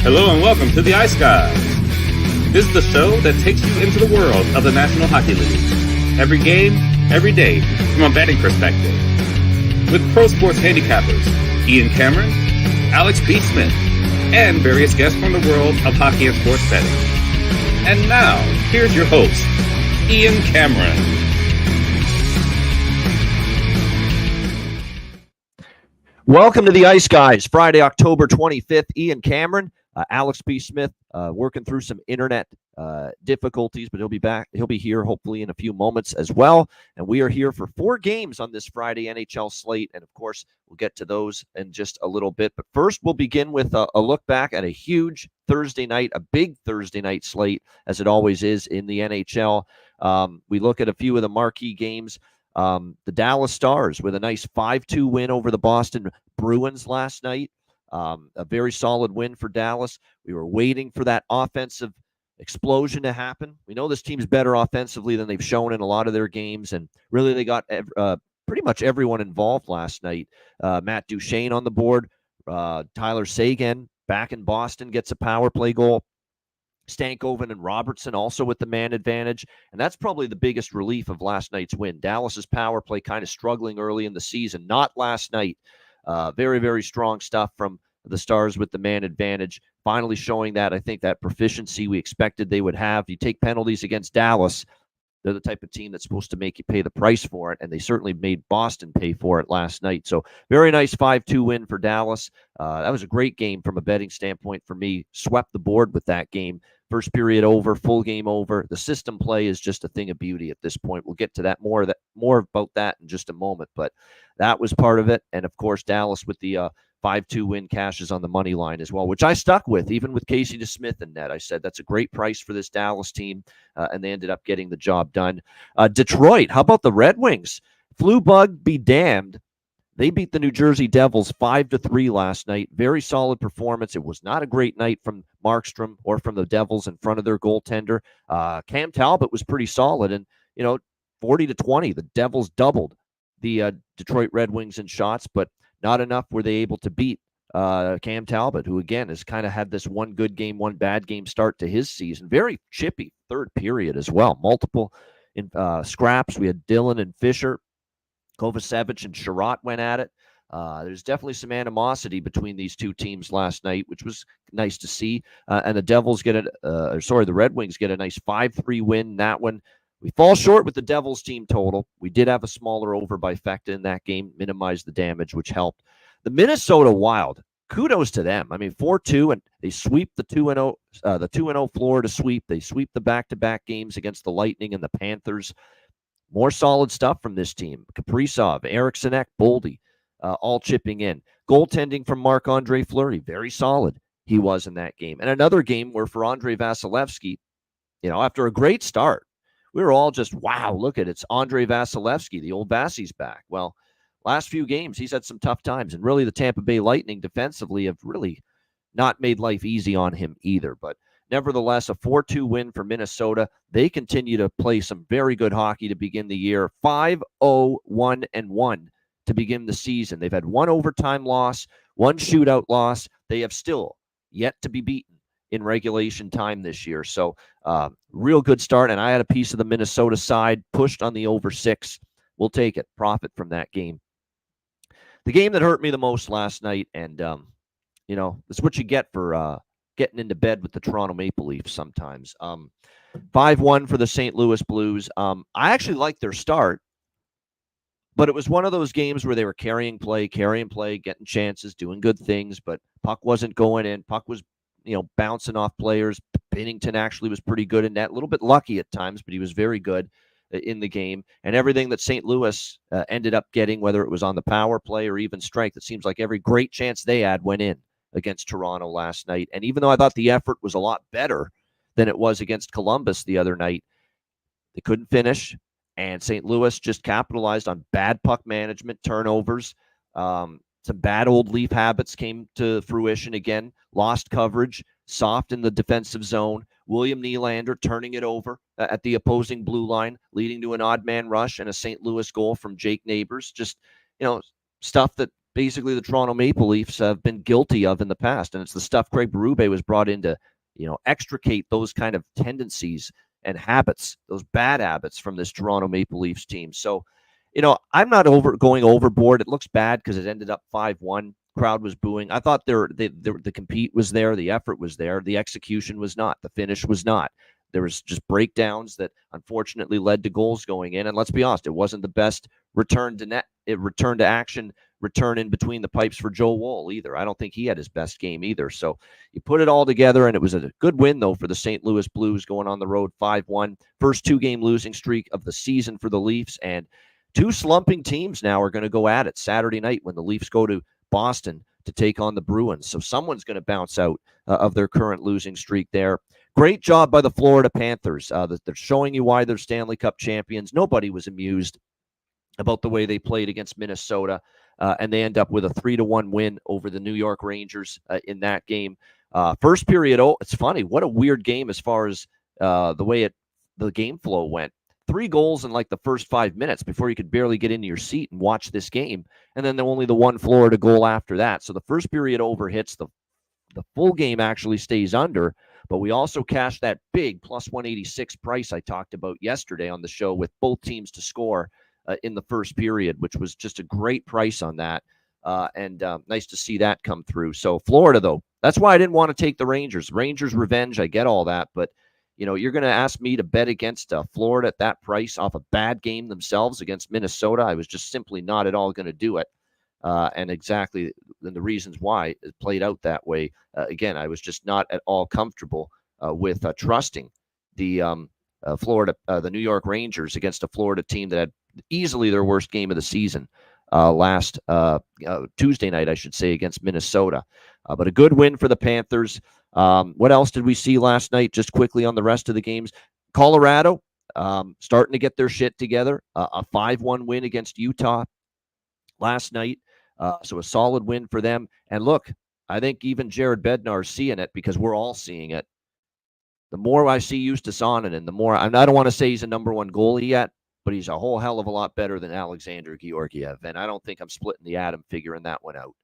Hello and welcome to the Ice Guys. This is the show that takes you into the world of the National Hockey League. Every game, every day, from a betting perspective. With pro sports handicappers Ian Cameron, Alex B. Smith, and various guests from the world of hockey and sports betting. And now, here's your host, Ian Cameron. Welcome to the Ice Guys, Friday, October 25th. Ian Cameron, Alex B. Smith, working through some internet difficulties, but he'll be back. He'll be here hopefully in a few moments as well. And we are here for 4 games on this Friday NHL slate. And of course, we'll get to those in just a little bit. But first, we'll begin with a look back at a huge Thursday night, a big Thursday night slate, as it always is in the NHL. We look at a few of the marquee games. The Dallas Stars with a nice 5-2 win over the Boston Bruins last night. A very solid win for Dallas. We were waiting for that offensive explosion to happen. We know this team's better offensively than they've shown in a lot of their games, and really they got pretty much everyone involved last night. Matt Duchene on the board. Tyler Seguin back in Boston gets a power play goal. Stankoven and Robertson also with the man advantage, and that's probably the biggest relief of last night's win. Dallas's power play kind of struggling early in the season, not last night. Very, very strong stuff from the Stars with the man advantage, finally showing that, I think, that proficiency we expected they would have. You take penalties against Dallas, they're the type of team that's supposed to make you pay the price for it, and they certainly made Boston pay for it last night. So very nice 5-2 win for Dallas. That was a great game from a betting standpoint for me. Swept the board with that game. First period over, full game over. The system play is just a thing of beauty at this point. We'll get to that more about that in just a moment, but that was part of it. And of course, Dallas with the 5-2 win cashes on the money line as well, which I stuck with, even with Casey DeSmith in net. I said that's a great price for this Dallas team, and they ended up getting the job done. Detroit, how about the Red Wings? Flu bug be damned. They beat the New Jersey Devils 5-3 last night. Very solid performance. It was not a great night from Markstrom or from the Devils in front of their goaltender. Cam Talbot was pretty solid, and 40-20. The Devils doubled the Detroit Red Wings in shots, but not enough were they able to beat Cam Talbot, who again has kind of had this one good game, one bad game start to his season. Very chippy third period as well. Multiple scraps. We had Dillon and Fisher. Kovacevic and Sherratt went at it. There's definitely some animosity between these two teams last night, which was nice to see. And the Red Wings get a nice 5-3 win in that one. We fall short with the Devils team total. We did have a smaller over by Fecta in that game, minimized the damage, which helped. The Minnesota Wild, kudos to them. I mean, 4-2, and they sweep the 2-0, the 2-0 Florida sweep. They sweep the back-to-back games against the Lightning and the Panthers. More solid stuff from this team. Kaprizov, Eriksson Ek, Boldy, all chipping in. Goaltending from Marc-Andre Fleury, very solid he was in that game. And another game where for Andrei Vasilevskiy, after a great start, we were all just, wow, look at it. It's Andrei Vasilevskiy, the old Vassie's back. Well, last few games, he's had some tough times. And really the Tampa Bay Lightning defensively have really not made life easy on him either. But nevertheless, a 4-2 win for Minnesota. They continue to play some very good hockey to begin the year. 5-0-1-1 to begin the season. They've had one overtime loss, one shootout loss. They have still yet to be beaten in regulation time this year. So real good start. And I had a piece of the Minnesota side pushed on the over 6. We'll take it. Profit from that game. The game that hurt me the most last night, and, it's what you get for getting into bed with the Toronto Maple Leafs sometimes. 5-1 for the St. Louis Blues. I actually liked their start, but it was one of those games where they were carrying play, getting chances, doing good things, but puck wasn't going in. Puck was, bouncing off players. Binnington actually was pretty good in net. A little bit lucky at times, but he was very good in the game. And everything that St. Louis ended up getting, whether it was on the power play or even strength, it seems like every great chance they had went in against Toronto last night. And even though I thought the effort was a lot better than it was against Columbus the other night, they couldn't finish. And St. Louis just capitalized on bad puck management, turnovers. Some bad old Leaf habits came to fruition again. Lost coverage, soft in the defensive zone. William Nylander turning it over at the opposing blue line, leading to an odd man rush and a St. Louis goal from Jake Neighbors. Just, stuff that basically the Toronto Maple Leafs have been guilty of in the past. And it's the stuff Craig Berube was brought in to, extricate those kind of tendencies and habits, those bad habits from this Toronto Maple Leafs team. So, I'm not going overboard. It looks bad because it ended up 5-1. Crowd was booing. I thought the compete was there. The effort was there. The execution was not. The finish was not. There was just breakdowns that unfortunately led to goals going in. And let's be honest, it wasn't the best return to net, return to action, return in between the pipes for Joe Woll either. I don't think he had his best game either. So you put it all together, and it was a good win, though, for the St. Louis Blues going on the road 5-1. First 2-game losing streak of the season for the Leafs. And two slumping teams now are going to go at it Saturday night when the Leafs go to Boston to take on the Bruins. So someone's going to bounce out of their current losing streak there. Great job by the Florida Panthers. They're showing you why they're Stanley Cup champions. Nobody was amused about the way they played against Minnesota, and they end up with a 3-1 win over the New York Rangers in that game. First period, it's funny. What a weird game as far as the way the game flow went. 3 goals in like the first 5 minutes before you could barely get into your seat and watch this game, and then only the one Florida goal after that. So the first period over hits. The full game actually stays under, but we also cashed that big plus 186 price I talked about yesterday on the show with both teams to score in the first period, which was just a great price on that. And nice to see that come through. So Florida, though, that's why I didn't want to take the Rangers. Rangers revenge, I get all that, but you're going to ask me to bet against Florida at that price off a bad game themselves against Minnesota. I was just simply not at all going to do it. And exactly the reasons why it played out that way. Again, I was just not at all comfortable with trusting the the New York Rangers against a Florida team that had easily their worst game of the season last Tuesday night, I should say, against Minnesota. But a good win for the Panthers. What else did we see last night? Just quickly on the rest of the games. Colorado starting to get their shit together. A 5-1 win against Utah last night. So a solid win for them. And look, I think even Jared Bednar is seeing it because we're all seeing it. The more I see Justus Onanen, the more I don't want to say he's a number one goalie yet, but he's a whole hell of a lot better than Alexander Georgiev. And I don't think I'm splitting the atom figuring that one out.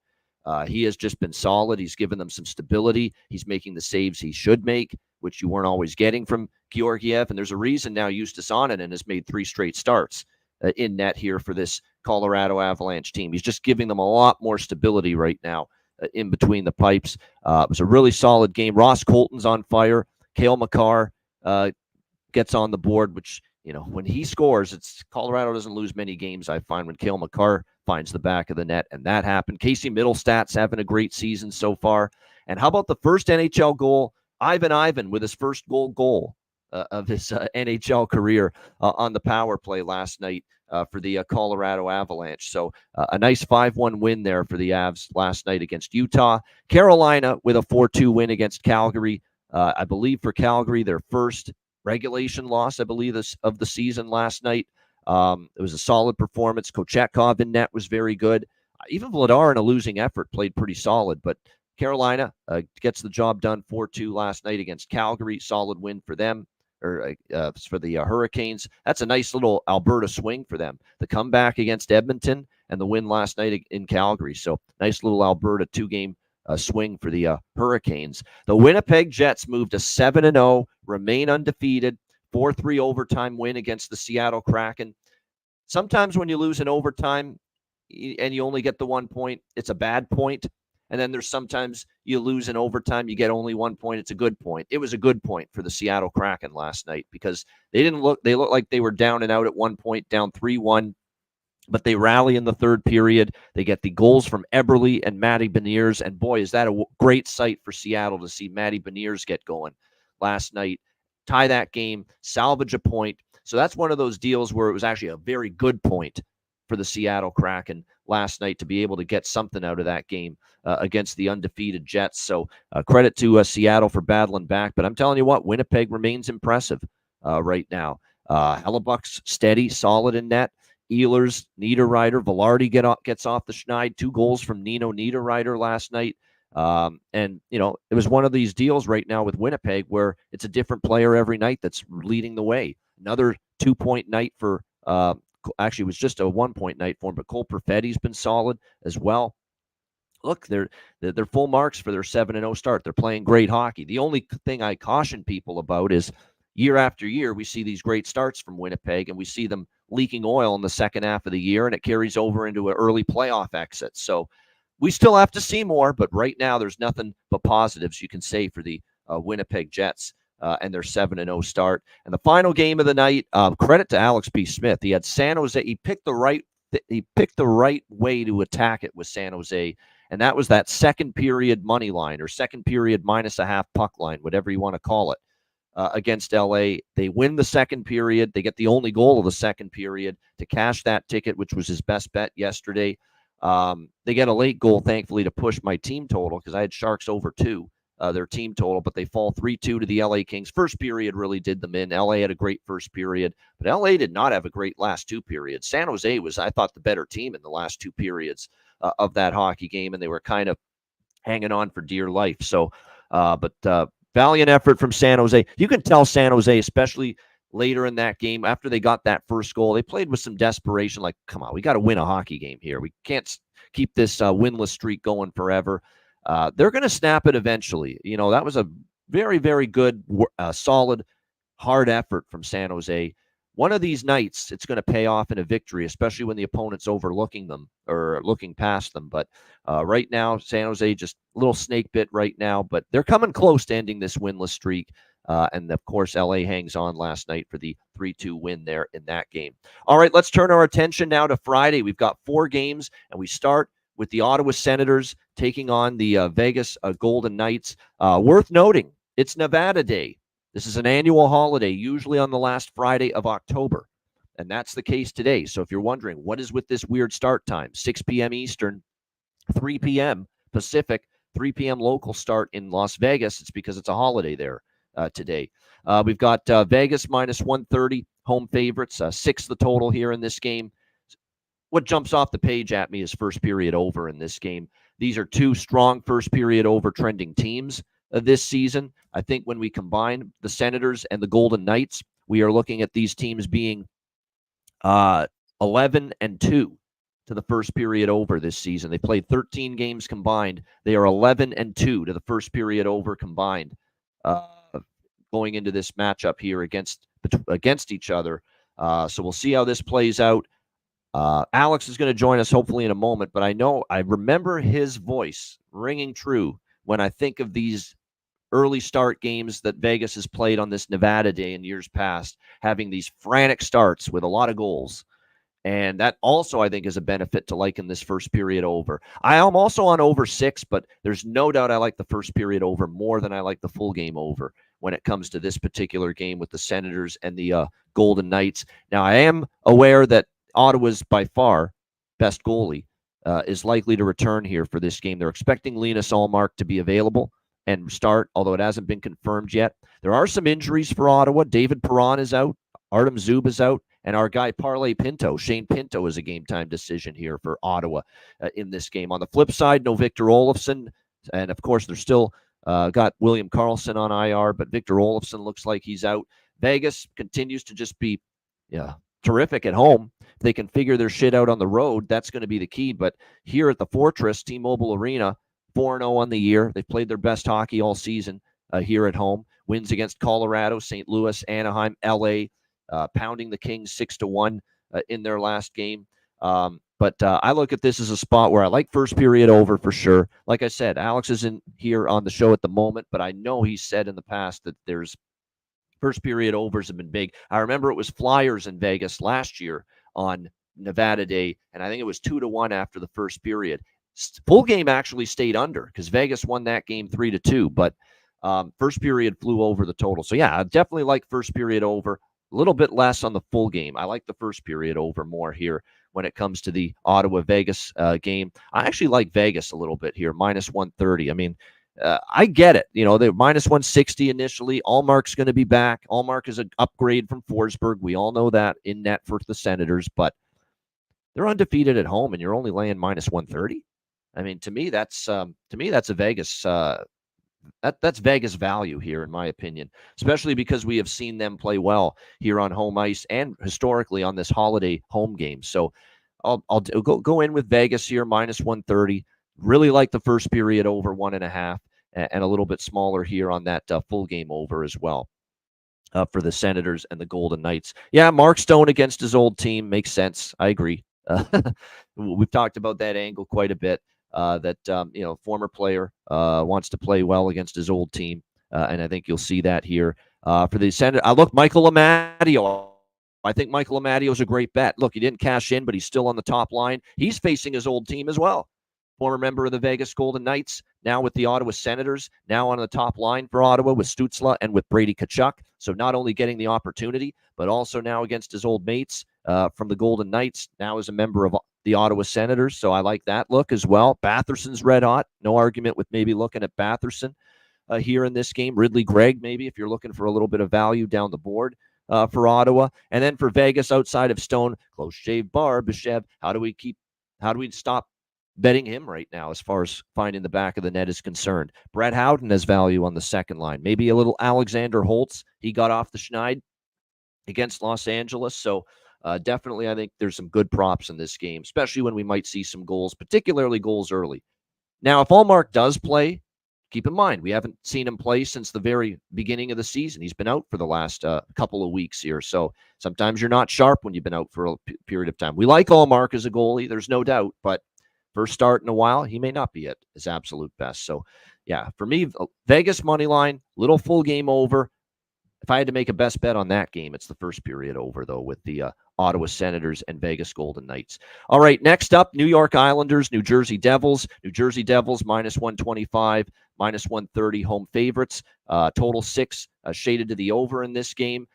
He has just been solid. He's given them some stability. He's making the saves he should make, which you weren't always getting from Georgiev. And there's a reason now Justus Onanen has made 3 straight starts in net here for this Colorado Avalanche team. He's just giving them a lot more stability right now in between the pipes. It was a really solid game. Ross Colton's on fire. Cale Makar gets on the board, which, when he scores, Colorado doesn't lose many games, I find, when Cale Makar finds the back of the net, and that happened. Casey Middlestat's having a great season so far. And how about the first NHL goal? Ivan with his first goal of his NHL career on the power play last night for the Colorado Avalanche. So a nice 5-1 win there for the Avs last night against Utah. Carolina with a 4-2 win against Calgary. I believe for Calgary, their first regulation loss, I believe, of the season last night. It was a solid performance. Kochetkov in net was very good. Even Vladar in a losing effort played pretty solid, but Carolina gets the job done 4-2 last night against Calgary. Solid win for them, or for the Hurricanes. That's a nice little Alberta swing for them. The comeback against Edmonton and the win last night in Calgary. So nice little Alberta 2-game swing for the Hurricanes. The Winnipeg Jets moved to 7-0, remain undefeated, 4-3 overtime win against the Seattle Kraken. Sometimes when you lose in overtime and you only get the 1 point, it's a bad point. And then there's sometimes you lose in overtime, you get only 1 point. It's a good point. It was a good point for the Seattle Kraken last night because they looked like they were down and out at 1 point, down 3-1. But they rally in the third period. They get the goals from Eberle and Matty Beniers. And boy, is that a great sight for Seattle to see Matty Beniers get going last night. Tie that game, salvage a point. So that's one of those deals where it was actually a very good point for the Seattle Kraken last night to be able to get something out of that game against the undefeated Jets. So credit to Seattle for battling back. But I'm telling you what, Winnipeg remains impressive right now. Hellebuck's steady, solid in net. Ehlers, Niederreiter, Velarde gets off the schneid. 2 goals from Nino Niederreiter last night. And, it was one of these deals right now with Winnipeg where it's a different player every night that's leading the way. Another 2-point night for, actually it was just a 1-point night for him, but Cole Perfetti's been solid as well. look, they're full marks for their 7-0 start. They're playing great hockey. The only thing I caution people about is year after year, we see these great starts from Winnipeg, and we see them leaking oil in the second half of the year, and it carries over into an early playoff exit. So we still have to see more, but right now there's nothing but positives you can say for the Winnipeg Jets and their 7-0 start. And the final game of the night, credit to Alex P. Smith. He had San Jose. He picked the right way to attack it with San Jose, and that was that second period money line or second period minus a half puck line, whatever you want to call it, against LA. They win the second period. They get the only goal of the second period to cash that ticket, which was his best bet yesterday. They get a late goal, thankfully, to push my team total because I had Sharks over 2, their team total, but they fall 3-2 to the LA Kings. First period really did them in. LA had a great first period, but LA did not have a great last 2 periods. San Jose was, I thought, the better team in the last 2 periods of that hockey game, and they were kind of hanging on for dear life. So, but valiant effort from San Jose. You can tell San Jose, especially later in that game, after they got that first goal, they played with some desperation, like, come on, we got to win a hockey game here. We can't keep this winless streak going forever. They're going to snap it eventually. You know, that was a very, very good, solid, hard effort from San Jose. One of these nights, it's going to pay off in a victory, especially when the opponent's overlooking them or looking past them. But right now, San Jose just a little snake bit right now, but they're coming close to ending this winless streak. And, of course, LA hangs on last night for the 3-2 win there in that game. All right, let's turn our attention now to Friday. We've got 4 games, and we start with the Ottawa Senators taking on the Vegas Golden Knights. Worth noting, it's Nevada Day. This is an annual holiday, usually on the last Friday of October, and that's the case today. So if you're wondering, what is with this weird start time? 6 p.m. Eastern, 3 p.m. Pacific, 3 p.m. local start in Las Vegas. It's because it's a holiday there today. We've got Vegas minus 130, home favorites, 6 the total here in this game. What jumps off the page at me is first period over in this game. These are 2 strong first period over trending teams this season. I think when we combine the Senators and the Golden Knights, we are looking at these teams being 11-2 to the first period over this season. They played 13 games combined. They are 11-2 to the first period over combined going into this matchup here against each other. So we'll see how this plays out. Alex is going to join us hopefully in a moment, but I remember his voice ringing true when I think of these early start games that Vegas has played on this Nevada Day in years past, having these frantic starts with a lot of goals. And that also, I think, is a benefit to liking this first period over. I am also on over 6, but there's no doubt I like the first period over more than I like the full game over when it comes to this particular game with the Senators and the Golden Knights. Now, I am aware that Ottawa's by far best goalie is likely to return here for this game. They're expecting Linus Ullmark to be available and start, although it hasn't been confirmed yet. There are some injuries for Ottawa. David Perron is out. Artem Zub is out. And our guy Parlay Pinto, Shane Pinto, is a game-time decision here for Ottawa in this game. On the flip side, no Victor Olofsson. And, of course, they're still got William Karlsson on IR, but Victor Olofsson looks like he's out. Vegas continues to just be terrific at home. If they can figure their shit out on the road, that's going to be the key. But here at the Fortress, T-Mobile Arena, 4-0 on the year. They've played their best hockey all season here at home. Wins against Colorado, St. Louis, Anaheim, LA, pounding the Kings 6-1 in their last game. But I look at this as a spot where I like first period over for sure. Like I said, Alex isn't here on the show at the moment, but I know he's said in the past that there's first period overs have been big. I remember it was Flyers in Vegas last year on Nevada Day, and I think it was 2-1 after the first period. Full game actually stayed under because Vegas won that game 3-2, but first period flew over the total. So, yeah, I definitely like first period over. A little bit less on the full game. I like the first period over more here when it comes to the Ottawa-Vegas game. I actually like Vegas a little bit here, minus 130. I mean, I get it. You know, they're minus 160 initially. Allmark's going to be back. Allmark is an upgrade from Forsberg. We all know that in net for the Senators, but they're undefeated at home, and you're only laying minus 130. I mean, to me, that's a Vegas. That's Vegas value here, in my opinion, especially because we have seen them play well here on home ice and historically on this holiday home game. So I'll go in with Vegas here, minus 130. Really like the first period over 1.5 and a little bit smaller here on that full game over as well. For the Senators and the Golden Knights. Yeah, Mark Stone against his old team makes sense. I agree. We've talked about that angle quite a bit. That former player wants to play well against his old team, and I think you'll see that here for the Senators. Look, Michael Amadio. I think Michael Amadio is a great bet. Look, he didn't cash in, but he's still on the top line. He's facing his old team as well. Former member of the Vegas Golden Knights, now with the Ottawa Senators, now on the top line for Ottawa with Stützle and with Brady Tkachuk. So not only getting the opportunity, but also now against his old mates from the Golden Knights, now as a member of the Ottawa Senators. So I like that look as well. Batherson's red hot. No argument with maybe looking at Batherson here in this game. Ridley Gregg, maybe, if you're looking for a little bit of value down the board for Ottawa. And then for Vegas, outside of Stone, close shave bar, Bishev, how do we stop betting him right now as far as finding the back of the net is concerned? Brett Howden has value on the second line. Maybe a little Alexander Holtz. He got off the schneid against Los Angeles. So definitely I think there's some good props in this game, especially when we might see some goals, particularly goals early. Now, if Ullmark does play, keep in mind, we haven't seen him play since the very beginning of the season. He's been out for the last couple of weeks here. So sometimes you're not sharp when you've been out for a period of time. We like Ullmark as a goalie, there's no doubt, but first start in a while, he may not be at his absolute best. So, yeah, for me, Vegas money line, little full game over. If I had to make a best bet on that game, it's the first period over, though, with the Ottawa Senators and Vegas Golden Knights. All right, next up, New York Islanders, New Jersey Devils. New Jersey Devils minus 125, minus 130 home favorites. Total 6 shaded to the over in this game.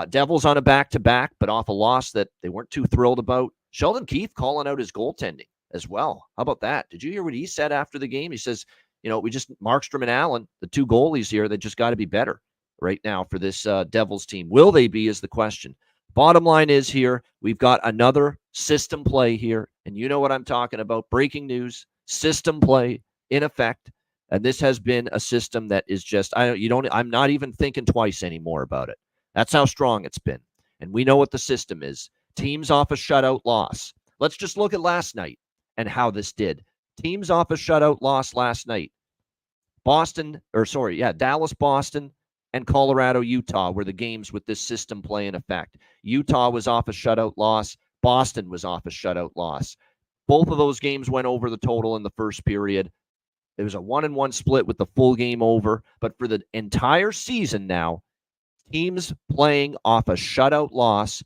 Devils on a back-to-back, but off a loss that they weren't too thrilled about. Sheldon Keefe calling out his goaltending as well. How about that? Did you hear what he said after the game? He says, Markstrom and Allen, the two goalies here, they just got to be better right now for this Devils team. Will they be is the question. Bottom line is here, we've got another system play here, and you know what I'm talking about. Breaking news, system play in effect, and this has been a system that is just, I'm not even thinking twice anymore about it. That's how strong it's been, and we know what the system is. Teams off a shutout loss. Let's just look at last night and how this did. Teams off a shutout loss last night. Dallas, Boston, and Colorado, Utah were the games with this system play in effect. Utah was off a shutout loss. Boston was off a shutout loss. Both of those games went over the total in the first period. It was a 1-1 split with the full game over. But for the entire season now, teams playing off a shutout loss,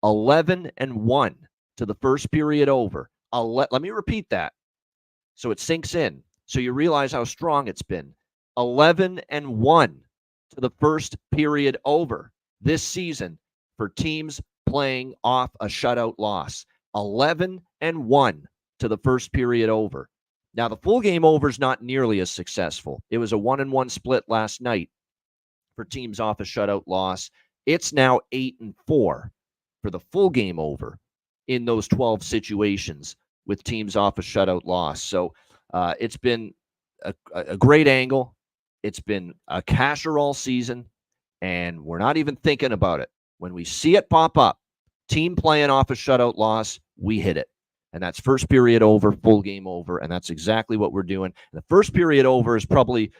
11-1 to the first period over. Let me repeat that so it sinks in, so you realize how strong it's been. 11-1 to the first period over this season for teams playing off a shutout loss. 11-1 to the first period over. Now, the full game over is not nearly as successful. It was a 1-1 split last night for teams off a shutout loss. It's now 8-4 for the full game over in those 12 situations with teams off a shutout loss. So it's been a great angle. It's been a casher all season, and we're not even thinking about it. When we see it pop up, team playing off a shutout loss, we hit it. And that's first period over, full game over, and that's exactly what we're doing. And the first period over is probably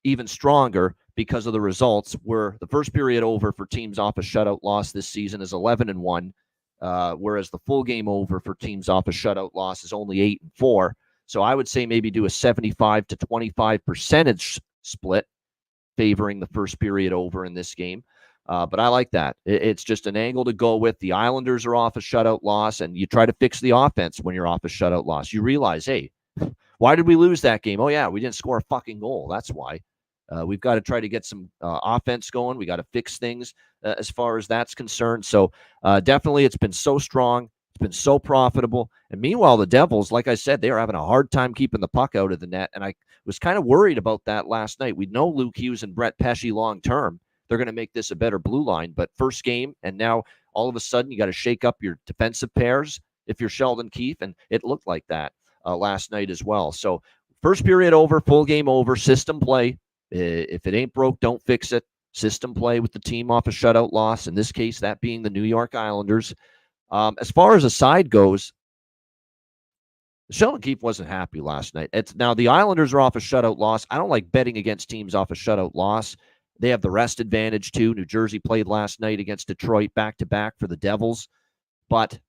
even stronger because of the results, where the first period over for teams off a shutout loss this season is 11-1, whereas the full game over for teams off a shutout loss is only 8-4. So I would say maybe do a 75 to 25% split favoring the first period over in this game. But I like that. It's just an angle to go with. The Islanders are off a shutout loss, and you try to fix the offense when you're off a shutout loss. You realize, hey, why did we lose that game? Oh, yeah, we didn't score a fucking goal. That's why. We've got to try to get some offense going. We got to fix things as far as that's concerned. So definitely it's been so strong. It's been so profitable. And meanwhile, the Devils, like I said, they are having a hard time keeping the puck out of the net. And I was kind of worried about that last night. We know Luke Hughes and Brett Pesce long-term. They're going to make this a better blue line. But first game, and now all of a sudden you got to shake up your defensive pairs if you're Sheldon Keefe. And it looked like that last night as well. So first period over, full game over, system play. If it ain't broke, don't fix it. System play with the team off a shutout loss. In this case, that being the New York Islanders. As far as a side goes, Sheldon Keefe wasn't happy last night. Now the Islanders are off a shutout loss. I don't like betting against teams off a shutout loss. They have the rest advantage too. New Jersey played last night against Detroit back-to-back for the Devils, but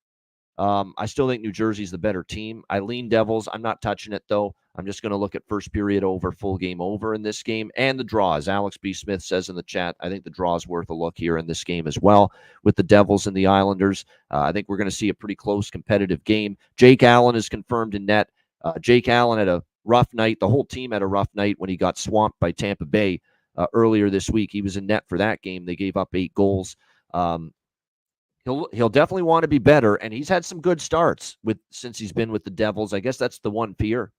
I still think New Jersey's the better team. I lean Devils. I'm not touching it, though. I'm just going to look at first period over, full game over in this game, and the draw. As Alex B. Smith says in the chat, I think the draw is worth a look here in this game as well with the Devils and the Islanders. I think we're going to see a pretty close, competitive game. Jake Allen is confirmed in net. Jake Allen had a rough night. The whole team had a rough night when he got swamped by Tampa Bay earlier this week. He was in net for that game. They gave up 8 goals. He'll definitely want to be better, and he's had some good starts since he's been with the Devils. I guess that's the one fear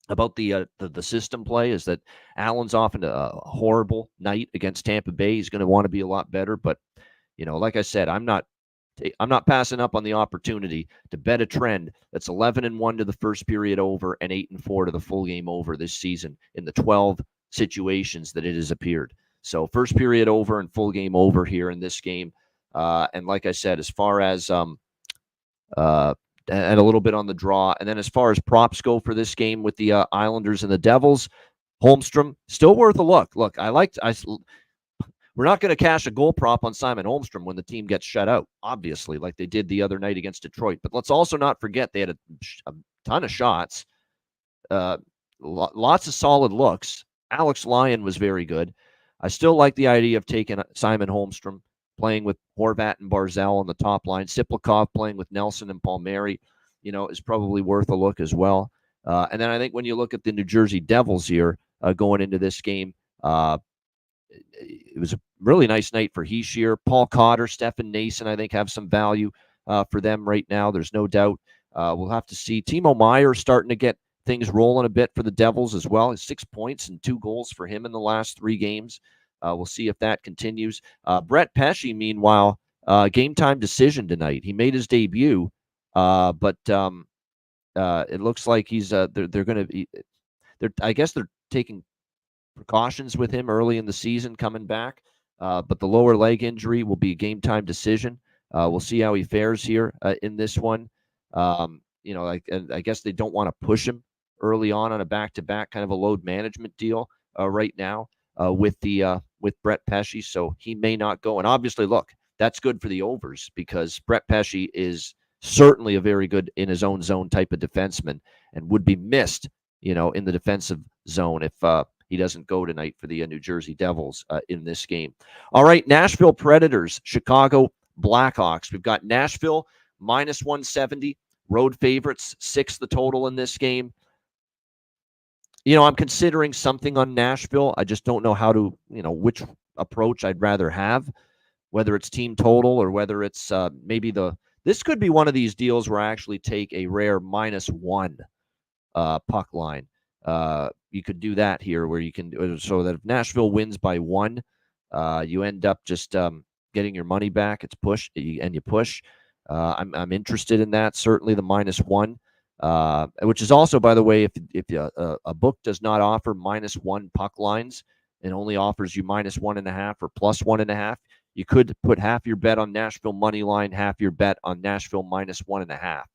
about the system play is that Allen's off into a horrible night against Tampa Bay. He's going to want to be a lot better, but like I said, I'm not passing up on the opportunity to bet a trend that's 11-1 to the first period over and 8-4 to the full game over this season in the 12 situations that it has appeared. So first period over and full game over here in this game. And like I said, as far as and a little bit on the draw, and then as far as props go for this game with the Islanders and the Devils, Holmstrom still worth a look. Look, we're not going to cash a goal prop on Simon Holmstrom when the team gets shut out, obviously, like they did the other night against Detroit. But let's also not forget they had a ton of shots, lots of solid looks. Alex Lyon was very good. I still like the idea of taking Simon Holmstrom, playing with Horvat and Barzal on the top line. Siplikov playing with Nelson and Palmieri, is probably worth a look as well. And then I think when you look at the New Jersey Devils here going into this game, it was a really nice night for Hischier. Paul Cotter, Stefan Nason, I think, have some value for them right now. There's no doubt. We'll have to see. Timo Meier starting to get things rolling a bit for the Devils as well. 6 points and 2 goals for him in the last 3 games. We'll see if that continues. Brett Pesce, meanwhile, game time decision tonight. He made his debut, but it looks like he's. They're going to. I guess they're taking precautions with him early in the season coming back. But the lower leg injury will be a game time decision. We'll see how he fares here in this one. I guess they don't want to push him early on a back-to-back kind of a load management deal right now. With Brett Pesce, so he may not go. And obviously, look, that's good for the overs because Brett Pesce is certainly a very good in his own zone type of defenseman and would be missed, in the defensive zone if he doesn't go tonight for the New Jersey Devils in this game. All right, Nashville Predators, Chicago Blackhawks. We've got Nashville minus 170, road favorites, 6 the total in this game. I'm considering something on Nashville. I just don't know how to, which approach I'd rather have, whether it's team total or whether it's maybe this could be one of these deals where I actually take a rare -1 puck line. You could do that here where you can, so that if Nashville wins by 1, you end up just getting your money back. It's push and you push. I'm interested in that. Certainly the -1. Which is also, by the way, if a book does not offer -1 puck lines and only offers you -1.5 or +1.5, you could put half your bet on Nashville money line, half your bet on Nashville -1.5.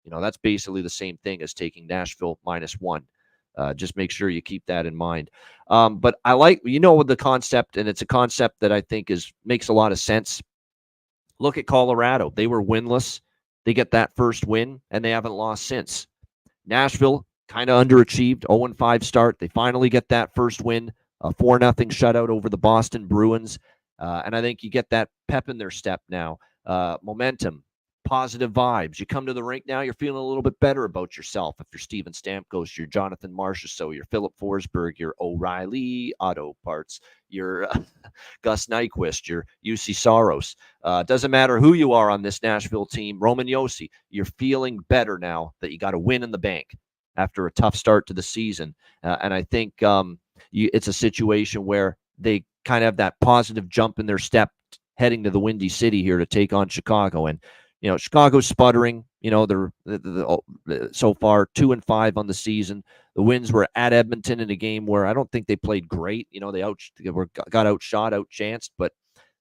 That's basically the same thing as taking Nashville -1. Just make sure you keep that in mind. But I like, the concept, and it's a concept that I think makes a lot of sense. Look at Colorado. They were winless. They get that first win, and they haven't lost since. Nashville kind of underachieved, 0-5 start. They finally get that first win, a 4-0 shutout over the Boston Bruins. And I think you get that pep in their step now. Momentum, positive vibes. You come to the rink now, you're feeling a little bit better about yourself. If you're Steven Stamkos, you're Jonathan Marchessault, you're Philip Forsberg, you're O'Reilly Auto Parts, you're Gus Nyquist, you're UC Saros. Doesn't matter who you are on this Nashville team. Roman Josi, you're feeling better now that you got a win in the bank after a tough start to the season. And I think it's a situation where they kind of have that positive jump in their step heading to the Windy City here to take on Chicago. And Chicago's sputtering. They're so far 2-5 on the season. The wins were at Edmonton in a game where I don't think they played great. They got outshot, outchanced, but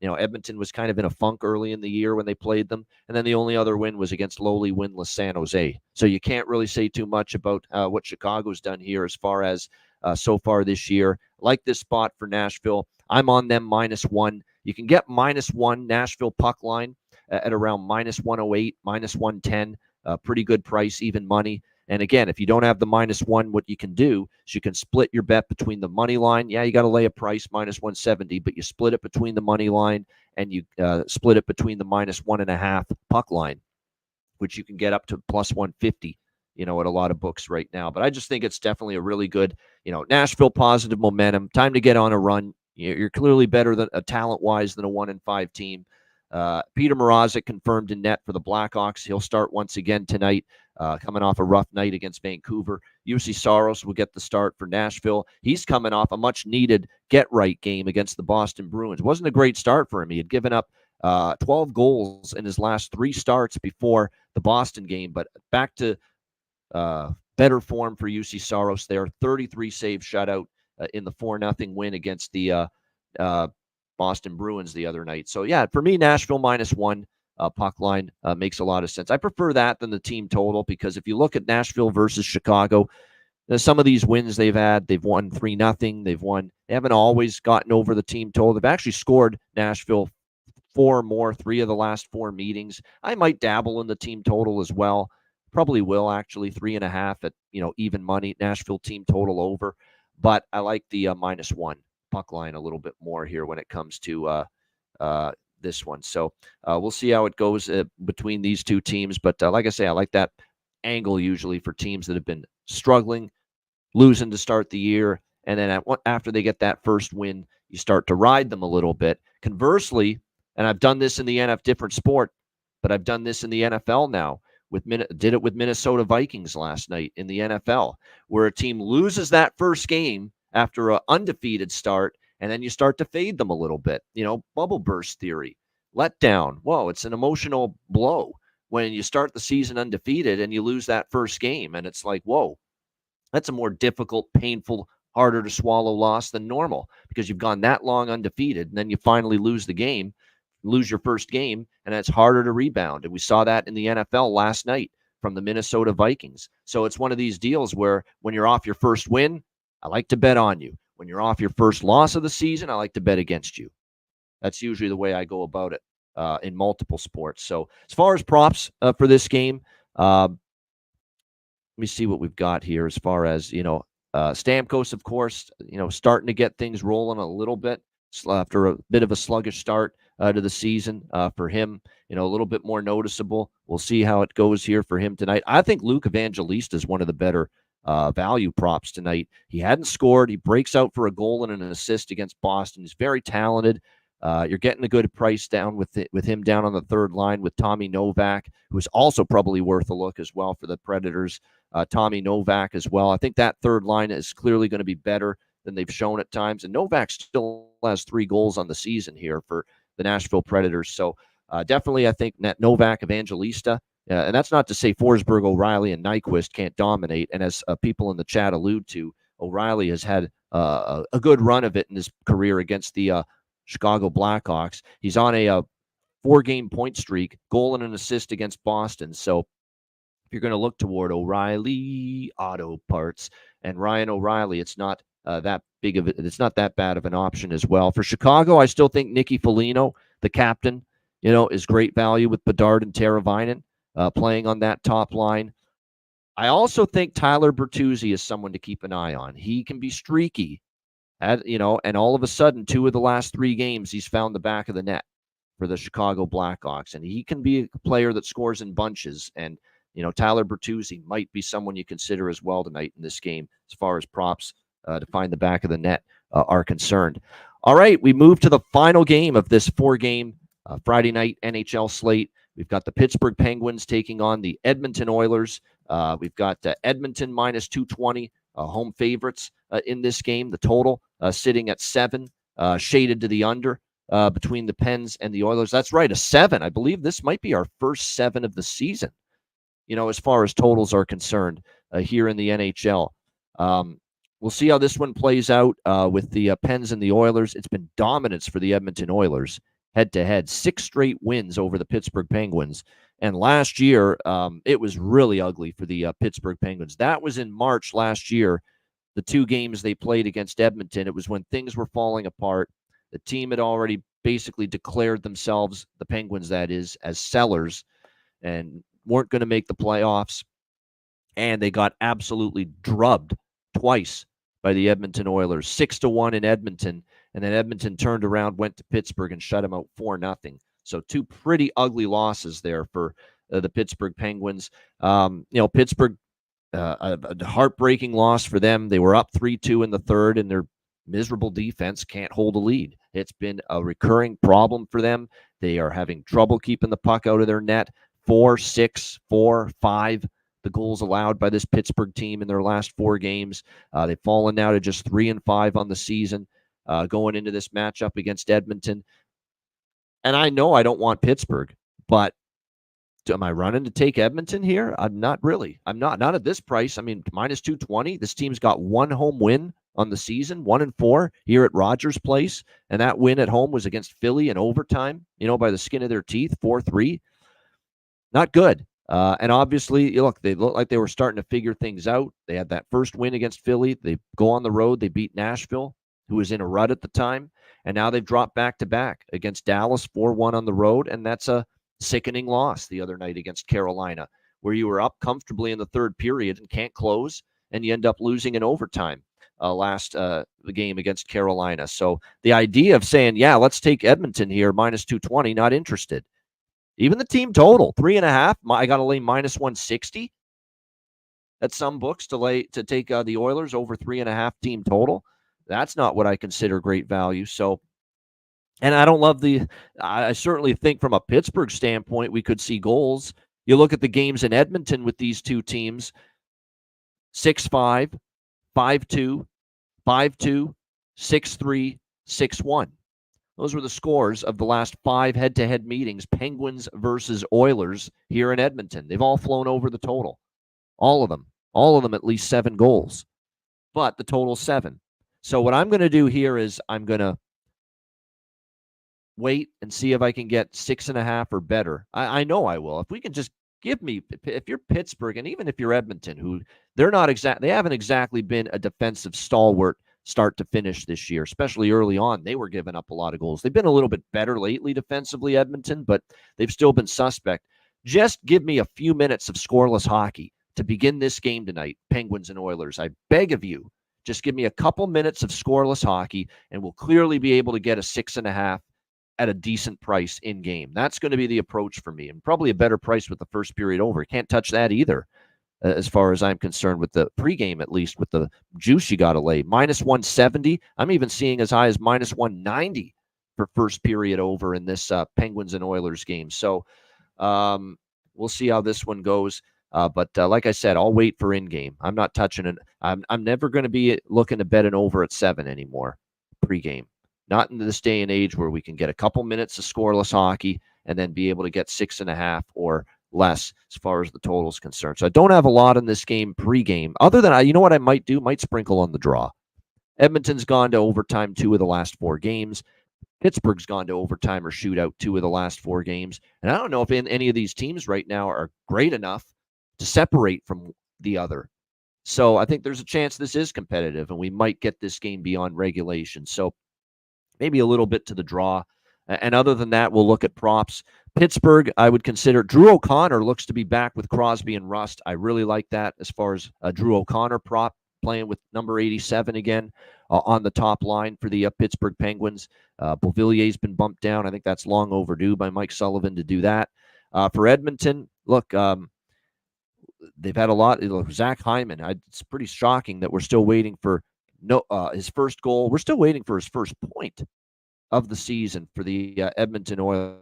Edmonton was kind of in a funk early in the year when they played them, and then the only other win was against lowly winless San Jose. So you can't really say too much about what Chicago's done here as far as so far this year. Like this spot for Nashville. I'm on them -1. You can get -1 Nashville puck line at around -108, -110. Pretty good price, even money. And again, if you don't have the -1, what you can do is you can split your bet between the money line. Yeah, you got to lay a price -170, but you split it between the money line and you split it between the -1.5 puck line, which you can get up to +150, at a lot of books right now. But I just think it's definitely a really good, Nashville positive momentum. Time to get on a run. You're clearly better than talent-wise than a 1-5 team. Peter Mrazek confirmed in net for the Blackhawks. He'll start once again tonight, coming off a rough night against Vancouver. UC Saros will get the start for Nashville. He's coming off a much-needed get-right game against the Boston Bruins. It wasn't a great start for him. He had given up 12 goals in his last 3 starts before the Boston game, but back to better form for UC Saros there. 33 save shutout in the 4-0 win against the Boston Bruins the other night. So, yeah, for me, Nashville -1 puck line makes a lot of sense. I prefer that than the team total because if you look at Nashville versus Chicago, some of these wins they've had, they've won 3-0. They haven't always gotten over the team total. They've actually scored Nashville 4 or more, 3 of the last 4 meetings. I might dabble in the team total as well. Probably will, actually, 3.5 at, even money. Nashville team total over. But I like the -1 puck line a little bit more here when it comes to this one. So we'll see how it goes between these two teams. But like I say, I like that angle usually for teams that have been struggling, losing to start the year. And then after they get that first win, you start to ride them a little bit. Conversely, and I've done this in the different sport, but I've done this in the NFL now. Did it with Minnesota Vikings last night in the NFL, where a team loses that first game after an undefeated start, and then you start to fade them a little bit. Bubble burst theory, letdown. Whoa, it's an emotional blow when you start the season undefeated and you lose that first game. And it's like, whoa, that's a more difficult, painful, harder to swallow loss than normal because you've gone that long undefeated, and then you finally lose your first game, and it's harder to rebound. And we saw that in the NFL last night from the Minnesota Vikings. So it's one of these deals where when you're off your first win, I like to bet on you. When you're off your first loss of the season, I like to bet against you. That's usually the way I go about it in multiple sports. So as far as props for this game, let me see what we've got here as far as, Stamkos, of course, starting to get things rolling a little bit after a bit of a sluggish start to the season for him, a little bit more noticeable. We'll see how it goes here for him tonight. I think Luke Evangelista is one of the better value props tonight. He hadn't scored. He breaks out for a goal and an assist against Boston. He's very talented. You're getting a good price down with him down on the third line with Tommy Novak, who's also probably worth a look as well for the Predators. Tommy Novak as well. I think that third line is clearly going to be better than they've shown at times. And Novak still has 3 goals on the season here for the Nashville Predators. So definitely, I think Novak, Evangelista, and that's not to say Forsberg, O'Reilly, and Nyquist can't dominate. And as people in the chat allude to, O'Reilly has had a good run of it in his career against the Chicago Blackhawks. He's on a 4-game point streak, goal and an assist against Boston. So if you're going to look toward O'Reilly Auto Parts and Ryan O'Reilly, it's not that big of it. It's not that bad of an option as well. For Chicago, I still think Nicky Foligno, the captain, is great value with Bedard and Teravainen playing on that top line. I also think Tyler Bertuzzi is someone to keep an eye on. He can be streaky, and all of a sudden, 2 of the last 3 games, he's found the back of the net for the Chicago Blackhawks, and he can be a player that scores in bunches. And Tyler Bertuzzi might be someone you consider as well tonight in this game as far as props to find the back of the net are concerned. All right, we move to the final game of this 4-game Friday night NHL slate. We've got the Pittsburgh Penguins taking on the Edmonton Oilers. We've got Edmonton -220, home favorites in this game. The total sitting at 7, shaded to the under between the Pens and the Oilers. That's right, a 7. I believe this might be our first 7 of the season, as far as totals are concerned here in the NHL. We'll see how this one plays out with the Pens and the Oilers. It's been dominance for the Edmonton Oilers head-to-head, 6 straight wins over the Pittsburgh Penguins. And last year, it was really ugly for the Pittsburgh Penguins. That was in March last year, the 2 games they played against Edmonton. It was when things were falling apart. The team had already basically declared themselves, the Penguins that is, as sellers and weren't going to make the playoffs. And they got absolutely drubbed twice by the Edmonton Oilers, 6-1 in Edmonton. And then Edmonton turned around, went to Pittsburgh, and shut them out 4-0. So 2 pretty ugly losses there for the Pittsburgh Penguins. Pittsburgh, a heartbreaking loss for them. They were up 3-2 in the third, and their miserable defense can't hold a lead. It's been a recurring problem for them. They are having trouble keeping the puck out of their net. 4, 6, 4, 5. The goals allowed by this Pittsburgh team in their last 4 games. They've fallen now to just 3-5 on the season, going into this matchup against Edmonton. And I know I don't want Pittsburgh, but am I running to take Edmonton here? I'm not really. I'm not at this price. I mean, minus 220. This team's got 1 home win on the season, 1-4 here at Rogers Place. And that win at home was against Philly in overtime, by the skin of their teeth, 4-3. Not good. And obviously, they look like they were starting to figure things out. They had that first win against Philly. They go on the road. They beat Nashville, who was in a rut at the time. And now they've dropped back-to-back against Dallas, 4-1 on the road. And that's a sickening loss the other night against Carolina, where you were up comfortably in the third period and can't close, and you end up losing in overtime the game against Carolina. So the idea of saying, yeah, let's take Edmonton here, minus 220, not interested. Even the team total, 3.5. I got to lay minus 160 at some books to take the Oilers over 3.5 team total. That's not what I consider great value. So, and I don't love I certainly think from a Pittsburgh standpoint, we could see goals. You look at the games in Edmonton with these 2 teams, 6-5, 5-2, 5-2, 6-3, 6-1. Those were the scores of the last 5 head-to-head meetings, Penguins versus Oilers here in Edmonton. They've all flown over the total. All of them at least 7 goals. But the total's 7. So what I'm going to do here is I'm going to wait and see if I can get 6.5 or better. I know I will. If we can just give me, if you're Pittsburgh, and even if you're Edmonton, who they haven't exactly been a defensive stalwart start to finish this year, especially early on. They were giving up a lot of goals. They've been a little bit better lately defensively, Edmonton, but they've still been suspect. Just give me a few minutes of scoreless hockey to begin this game tonight, Penguins and Oilers. I beg of you, just give me a couple minutes of scoreless hockey, and we'll clearly be able to get a 6.5 at a decent price in game. That's going to be the approach for me, and probably a better price with the first period over. Can't touch that either, as far as I'm concerned, with the pregame, at least with the juice you got to lay. Minus 170. I'm even seeing as high as minus 190 for first period over in this Penguins and Oilers game. So we'll see how this one goes. But like I said, I'll wait for in-game. I'm not touching it. I'm never going to be looking to bet an over at 7 anymore pregame. Not in this day and age where we can get a couple minutes of scoreless hockey and then be able to get 6.5 or less as far as the total is concerned. So I don't have a lot in this game pregame. Other than, you know what I might do? Might sprinkle on the draw. Edmonton's gone to overtime 2 of the last 4 games. Pittsburgh's gone to overtime or shootout 2 of the last 4 games. And I don't know if any of these teams right now are great enough to separate from the other. So I think there's a chance this is competitive and we might get this game beyond regulation. So maybe a little bit to the draw. And other than that, we'll look at props. Pittsburgh, I would consider. Drew O'Connor looks to be back with Crosby and Rust. I really like that as far as a Drew O'Connor prop, playing with number 87 again on the top line for the Pittsburgh Penguins. Beauvillier's been bumped down. I think that's long overdue by Mike Sullivan to do that. For Edmonton, look, they've had a lot. Zach Hyman, it's pretty shocking that we're still waiting for his first goal. We're still waiting for his first point of the season for the Edmonton Oilers.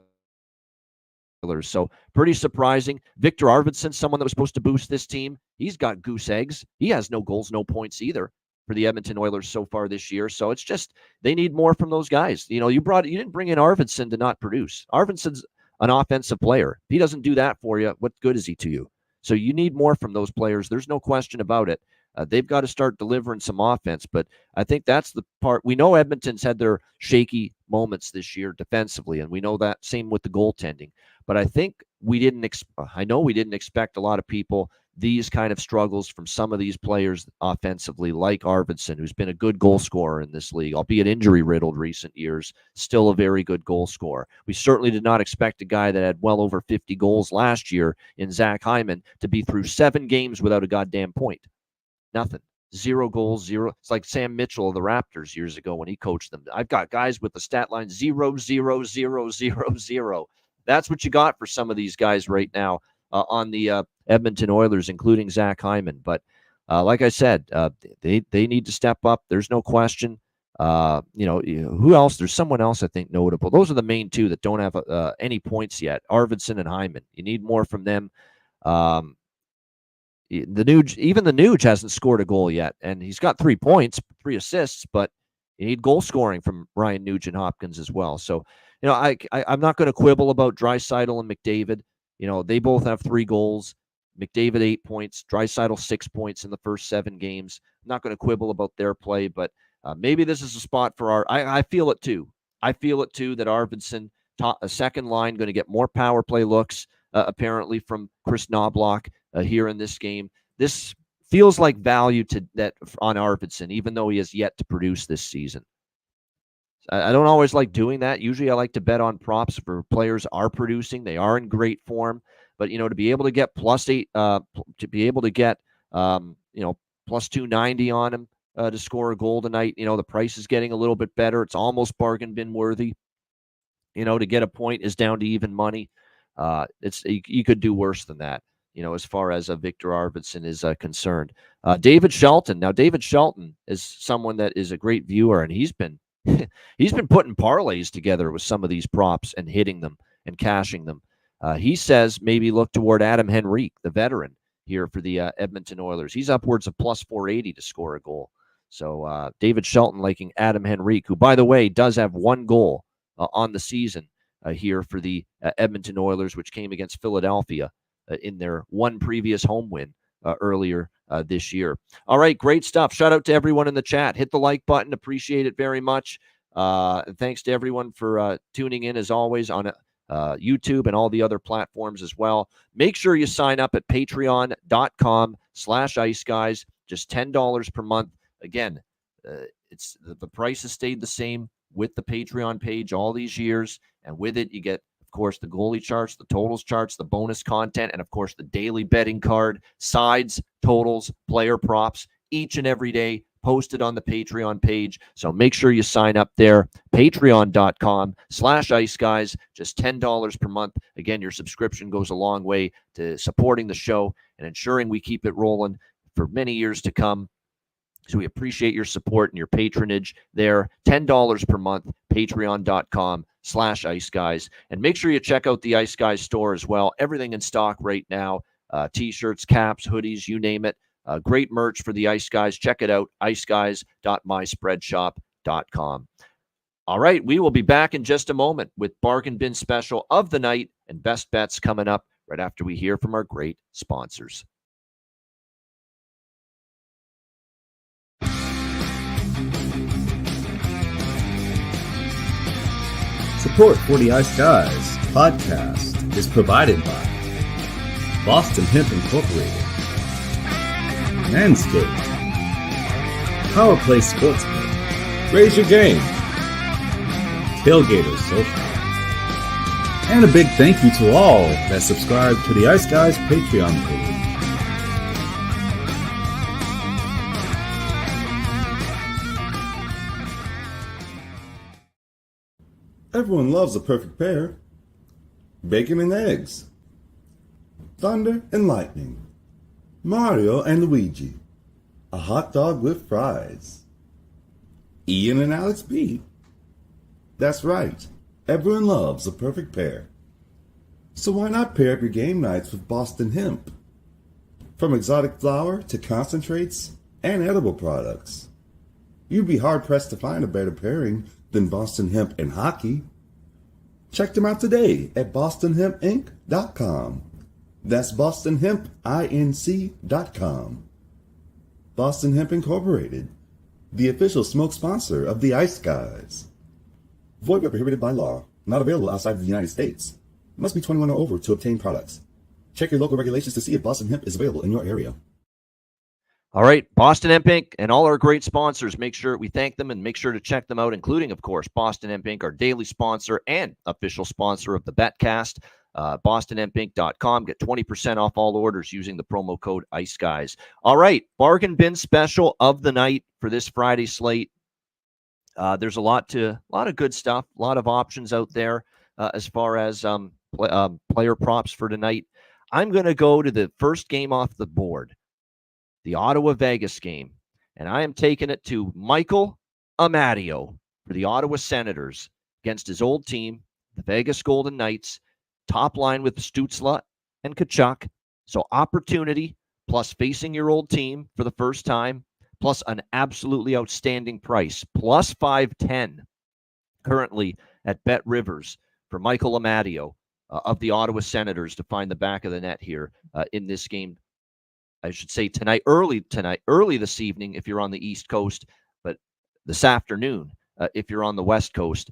So pretty surprising. Victor Arvidsson, someone that was supposed to boost this team, he's got goose eggs. He has no goals, no points either for the Edmonton Oilers so far this year. So it's just they need more from those guys. You didn't bring in Arvidsson to not produce. Arvidsson's an offensive player. If he doesn't do that for you, what good is he to you? So you need more from those players. There's no question about it. They've got to start delivering some offense, but I think that's the part. We know Edmonton's had their shaky moments this year defensively, and we know that same with the goaltending. But I think I know we didn't expect a lot of people these kind of struggles from some of these players offensively, like Arvidsson, who's been a good goal scorer in this league, albeit injury-riddled recent years, still a very good goal scorer. We certainly did not expect a guy that had well over 50 goals last year in Zach Hyman to be through 7 games without a goddamn point. Nothing. 0 goals, 0. It's like Sam Mitchell of the Raptors years ago when he coached them. I've got guys with the stat line 0, 0, 0, 0, 0. That's what you got for some of these guys right now on the Edmonton Oilers, including Zach Hyman. But like I said, they need to step up. There's no question. Who else? There's someone else I think notable. Those are the main two that don't have any points yet. Arvidsson and Hyman. You need more from them. The Nuge hasn't scored a goal yet, and he's got 3 points, 3 assists, but you need goal scoring from Ryan Nugent-Hopkins as well. So, I'm not going to quibble about Draisaitl and McDavid. They both have 3 goals. McDavid 8 points, Draisaitl 6 points in the first 7 games. I'm not going to quibble about their play, but maybe this is a spot for I feel it too. I feel it too that Arvidsson, a second line, going to get more power play looks apparently from Chris Knobloch here in this game. This feels like value on Arvidsson, even though he has yet to produce this season. I don't always like doing that. Usually I like to bet on props for players are producing. They are in great form. But, to be able to get +8, to be able to get, plus 290 on him to score a goal tonight, the price is getting a little bit better. It's almost bargain bin worthy. To get a point is down to even money. You could do worse than that, as far as Victor Arvidsson is concerned. David Shelton. Now, David Shelton is someone that is a great viewer, and he's been putting parlays together with some of these props and hitting them and cashing them. He says maybe look toward Adam Henrique, the veteran here for the Edmonton Oilers. He's upwards of plus 480 to score a goal. So David Shelton liking Adam Henrique, who, by the way, does have 1 goal on the season here for the Edmonton Oilers, which came against Philadelphia in their one previous home win earlier this year. All right, great stuff. Shout out to everyone in the chat. Hit the like button. Appreciate it very much. And thanks to everyone for tuning in, as always, on YouTube and all the other platforms as well. Make sure you sign up at patreon.com/iceguys. Just $10 per month. Again, the price has stayed the same with the Patreon page all these years. And with it, you get, of course, the goalie charts, the totals charts, the bonus content, and, of course, the daily betting card, sides, totals, player props, each and every day posted on the Patreon page. So make sure you sign up there. Patreon.com/iceguys. Just $10 per month. Again, your subscription goes a long way to supporting the show and ensuring we keep it rolling for many years to come. So we appreciate your support and your patronage there. $10 per month, patreon.com/iceguys. And make sure you check out the Ice Guys store as well. Everything in stock right now. T-shirts, caps, hoodies, you name it. Great merch for the Ice Guys. Check it out, iceguys.myspreadshop.com. All right, we will be back in just a moment with Bargain Bin Special of the night and best bets coming up right after we hear from our great sponsors. Support for the Ice Guys podcast is provided by Boston Hemp Incorporated, Manscaped, Power Play Sportsbook, Raise Your Game, Tailgaters Social, and a big thank you to all that subscribe to the Ice Guys Patreon page. Everyone loves a perfect pair. Bacon and eggs. Thunder and lightning. Mario and Luigi. A hot dog with fries. Ian and Alex B. That's right. Everyone loves a perfect pair. So why not pair up your game nights with Boston Hemp? From exotic flower to concentrates and edible products. You'd be hard-pressed to find a better pairing than Boston Hemp and hockey. Check them out today at bostonhempinc.com. That's bostonhempinc.com. Boston Hemp Incorporated, the official smoke sponsor of the Ice Guys. Void where prohibited by law. Not available outside of the United States. Must be 21 or over to obtain products. Check your local regulations to see if Boston Hemp is available in your area. All right, Boston Hemp Inc. and all our great sponsors, make sure we thank them and make sure to check them out, including, of course, Boston Hemp Inc., our daily sponsor and official sponsor of the BetCast. BostonHempInc.com. Get 20% off all orders using the promo code IceGuys. All right, bargain bin special of the night for this Friday slate. There's a lot of good stuff, a lot of options out there as far as player props for tonight. I'm going to go to the first game off the board, the Ottawa-Vegas game, and I am taking it to Michael Amadio for the Ottawa Senators against his old team, the Vegas Golden Knights. Top line with Stützle and Tkachuk. So opportunity plus facing your old team for the first time, plus an absolutely outstanding price, plus 510 currently at Bet Rivers for Michael Amadio of the Ottawa Senators to find the back of the net here in this game. I should say early this evening if you're on the East Coast, but this afternoon if you're on the West Coast.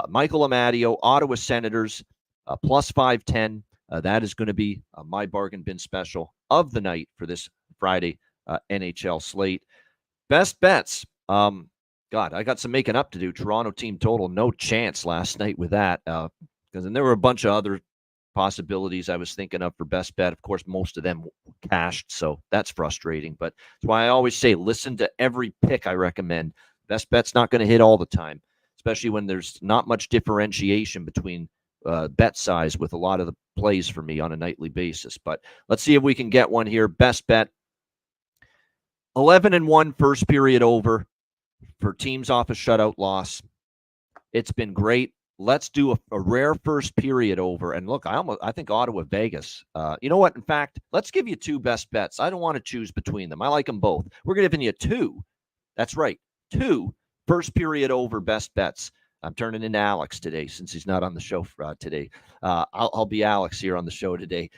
Michael Amadio, Ottawa Senators, plus 510. That is going to be my bargain bin special of the night for this Friday NHL slate. Best bets. God, I got some making up to do. Toronto team total, no chance last night with that. Because then there were a bunch of other possibilities I was thinking of for best bet. Of course, most of them cashed, so that's frustrating. But that's why I always say listen to every pick I recommend. Best bet's not going to hit all the time, especially when there's not much differentiation between bet size with a lot of the plays for me on a nightly basis. But let's see if we can get one here. Best bet, 11-1 first period over for teams off a shutout loss. It's been great. Let's do a rare first period over. And look, I think Ottawa, Vegas. You know what? In fact, let's give you two best bets. I don't want to choose between them. I like them both. We're giving you two. That's right. Two first period over best bets. I'm turning into Alex today since he's not on the show today. I'll be Alex here on the show today.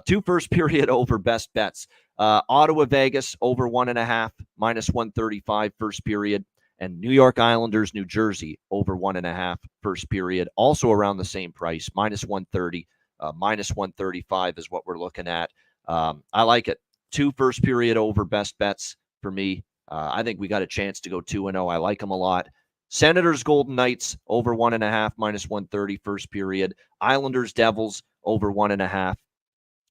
Two first period over best bets. Ottawa, Vegas, over 1.5, minus 135 first period. And New York Islanders, New Jersey, over 1.5 first period. Also around the same price, minus 130, minus 135 is what we're looking at. I like it. Two first period over best bets for me. I think we got a chance to go 2-0. I like them a lot. Senators, Golden Knights, over 1.5, minus 130 first period. Islanders, Devils, over 1.5,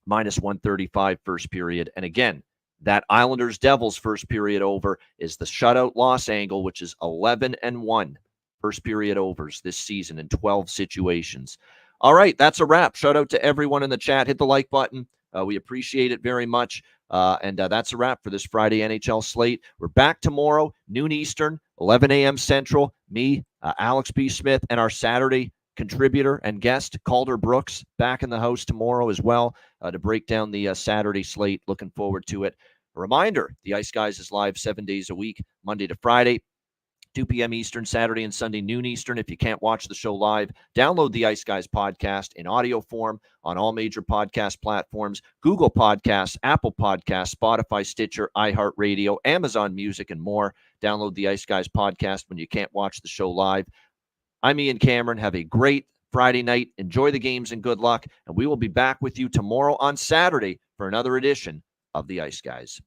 minus 135 first period. And again, that Islanders, Devils first period over is the shutout loss angle, which is 11-1 first period overs this season in 12 situations. All right, that's a wrap. Shout out to everyone in the chat. Hit the like button. We appreciate it very much. And that's a wrap for this Friday NHL slate. We're back tomorrow, noon Eastern, 11 a.m. Central. Me, Alex B. Smith, and our Saturday contributor and guest, Calder Brooks, back in the house tomorrow as well to break down the Saturday slate. Looking forward to it. A reminder, the Ice Guys is live 7 days a week, Monday to Friday. 2 p.m. Eastern, Saturday and Sunday, noon Eastern. If you can't watch the show live, download the Ice Guys podcast in audio form on all major podcast platforms, Google Podcasts, Apple Podcasts, Spotify, Stitcher, iHeartRadio, Amazon Music, and more. Download the Ice Guys podcast when you can't watch the show live. I'm Ian Cameron. Have a great Friday night. Enjoy the games and good luck. And we will be back with you tomorrow on Saturday for another edition of the Ice Guys.